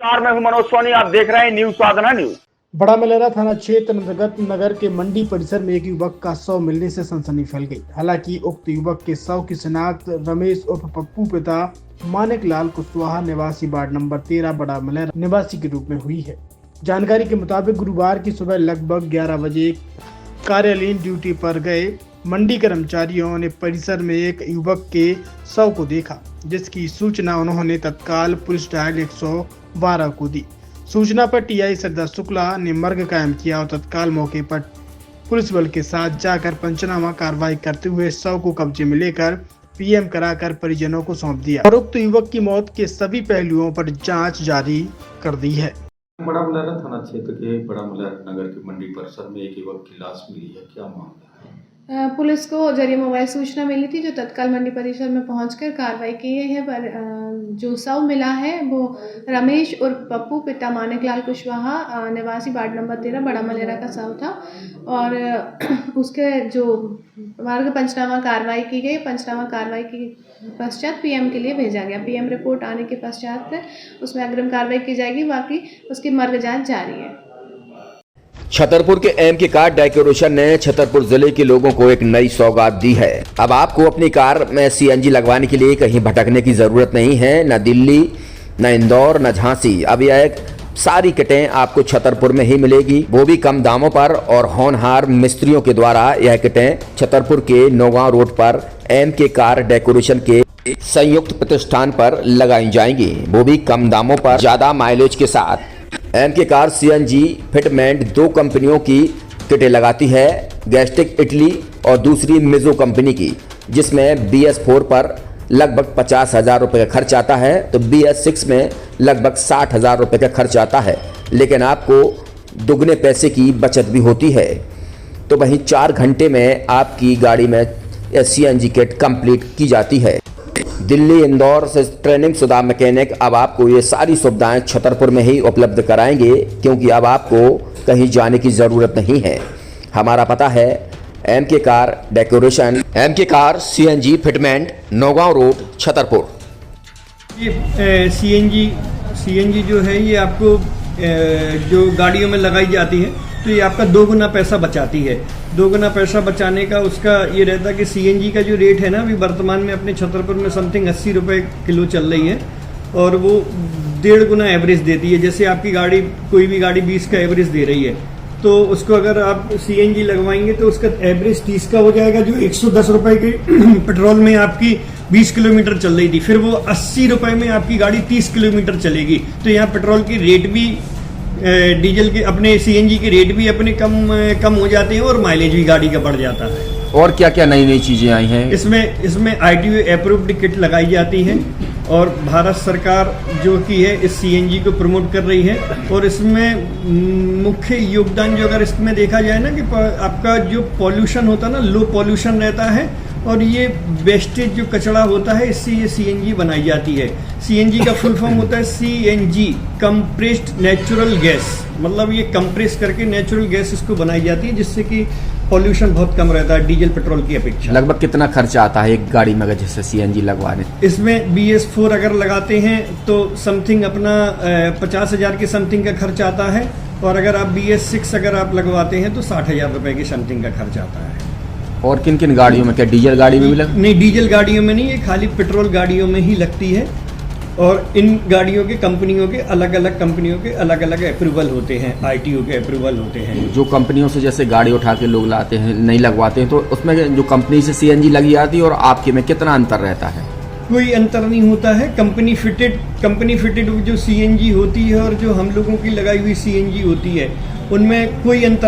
मैं हूं मनोज सोनी, आप देख रहे हैं न्यूज साधना न्यूज। बड़ा मलेरा थाना क्षेत्र अंतर्गत नगर के मंडी परिसर में एक युवक का शव मिलने से सनसनी फैल गई। हालांकि उक्त युवक के शव की शिनाख्त रमेश उर्फ पप्पू पिता मानिक लाल कुशवाहा निवासी वार्ड नंबर 13 बड़ा मलेरा निवासी के रूप में हुई है। जानकारी के मुताबिक गुरुवार की सुबह लगभग 11 बजे कार्यालयीन ड्यूटी पर गए मंडी कर्मचारियों ने परिसर में एक युवक के शव को देखा, जिसकी सूचना उन्होंने तत्काल पुलिस डायल 112 को दी। सूचना पर टीआई श्रद्धा शुक्ला ने मर्ग कायम किया और तत्काल मौके पर पुलिस बल के साथ जाकर पंचनामा कार्रवाई करते हुए शव को कब्जे में लेकर पीएम कराकर परिजनों को सौंप दिया और उक्त युवक की मौत के सभी पहलुओं पर जांच जारी कर दी है। बड़ा मलेरा थाना क्षेत्र के बड़ा मलेरा नगर के मंडी परिसर में एक युवक की लाश मिली है, क्या मामला है? पुलिस को जरिए मोबाइल सूचना मिली थी, जो तत्काल मंडी परिसर में पहुंचकर कार्रवाई की गई है। पर जो शव मिला है वो रमेश और पप्पू पिता मानिक लाल कुशवाहा निवासी वार्ड नंबर 13 बड़ा मलेरा का शव था और उसके जो मार्ग पंचनामा कार्रवाई की गई। पंचनामा कार्रवाई के पश्चात पीएम के लिए भेजा गया। पीएम रिपोर्ट आने के पश्चात उसमें अग्रिम कार्रवाई की जाएगी। बाकी उसकी मर्ग जांच जारी है। छतरपुर के एमके कार डेकोरेशन ने छतरपुर जिले के लोगों को एक नई सौगात दी है। अब आपको अपनी कार में सीएनजी लगवाने के लिए कहीं भटकने की जरूरत नहीं है, न दिल्ली, न इंदौर, न झांसी। अब यह सारी किटें आपको छतरपुर में ही मिलेगी, वो भी कम दामों पर और होनहार मिस्त्रियों के द्वारा। यह किटें छतरपुर के नौगांव रोड पर एमके कार डेकोरेशन के संयुक्त प्रतिष्ठान पर लगाई जाएंगी, वो भी कम दामों पर, ज्यादा माइलेज के साथ। एमके कार सीएनजी फिटमेंट 2 कंपनियों की किटें लगाती है, गैस्टिक इटली और दूसरी मिजो कंपनी की, जिसमें BS4 पर लगभग 50,000 रुपये का खर्च आता है, तो BS6 में लगभग 60,000 रुपये का खर्च आता है। लेकिन आपको दुगने पैसे की बचत भी होती है। तो वहीं 4 घंटे में आपकी गाड़ी में सीएनजी किट कंप्लीट की जाती है। दिल्ली, इंदौर से ट्रेनिंग शुदा मैकेनिक अब आपको ये सारी सुविधाएं छतरपुर में ही उपलब्ध कराएंगे, क्योंकि अब आपको कहीं जाने की ज़रूरत नहीं है। हमारा पता है MK car decoration, MK car CNG fitment, Naugaon road, Chhatarpur. ये सीएनजी जो है ये आपको जो गाड़ियों में लगाई जाती है, तो ये आपका 2 गुना पैसा बचाती है। 2 गुना पैसा बचाने का उसका ये रहता है कि सीएनजी का जो रेट है ना, अभी वर्तमान में अपने छतरपुर में समथिंग 80 रुपये किलो चल रही है और वो 1.5 गुना एवरेज देती है। जैसे आपकी गाड़ी, कोई भी गाड़ी 20 का एवरेज दे रही है, तो उसको अगर आप सीएनजी लगवाएंगे तो उसका एवरेज 30 का हो जाएगा। जो 110 रुपये के पेट्रोल में आपकी 20 किलोमीटर चल रही थी, फिर वो 80 रुपये में आपकी गाड़ी 30 किलोमीटर चलेगी। तो यहाँ पेट्रोल की रेट भी, डीजल के, अपने सीएनजी के रेट भी अपने कम हो जाते हैं और माइलेज भी गाड़ी का बढ़ जाता है। और क्या क्या नई चीजें आई हैं? इसमें ITO अप्रूव्ड किट लगाई जाती है और भारत सरकार जो की है इस सीएनजी को प्रमोट कर रही है। और इसमें मुख्य योगदान जो अगर इसमें देखा जाए ना, कि आपका जो पॉल्यूशन होता है ना, लो पॉल्यूशन रहता है और ये वेस्टेज जो कचरा होता है, इससे ये सीएनजी बनाई जाती है। सीएनजी का फुल फॉर्म होता है CNG, कंप्रेस्ड नेचुरल गैस। मतलब ये कंप्रेस करके नेचुरल गैस इसको बनाई जाती है, जिससे कि पॉल्यूशन बहुत कम रहता है डीजल पेट्रोल की अपेक्षा। लगभग कितना खर्चा आता है एक गाड़ी में अगर जैसे सीएनजी लगवाने? इसमें BS4 अगर लगाते हैं तो समथिंग अपना 50,000 के समथिंग का खर्च आता है, और अगर आप BS6 अगर आप लगवाते हैं तो 60,000 रुपये की समथिंग का खर्च आता है। और किन किन गाड़ियों में? क्या डीजल गाड़ी में भी नहीं, डीजल गाड़ियों में नहीं, ये खाली पेट्रोल गाड़ियों में ही लगती है। और इन गाड़ियों के कंपनियों के अलग अलग अप्रूवल होते हैं, ITO के अप्रूवल होते हैं। जो कंपनियों से जैसे गाड़ी उठा के लोग लाते हैं, नहीं लगवाते हैं, तो उसमें जो कंपनी से सीएनजी लगी जाती है और आपके में कितना अंतर रहता है? कोई अंतर नहीं होता है। कंपनी फिटेड जो सीएनजी होती है और जो हम लोगों की लगाई हुई सीएनजी होती है, उनमें कोई अंतर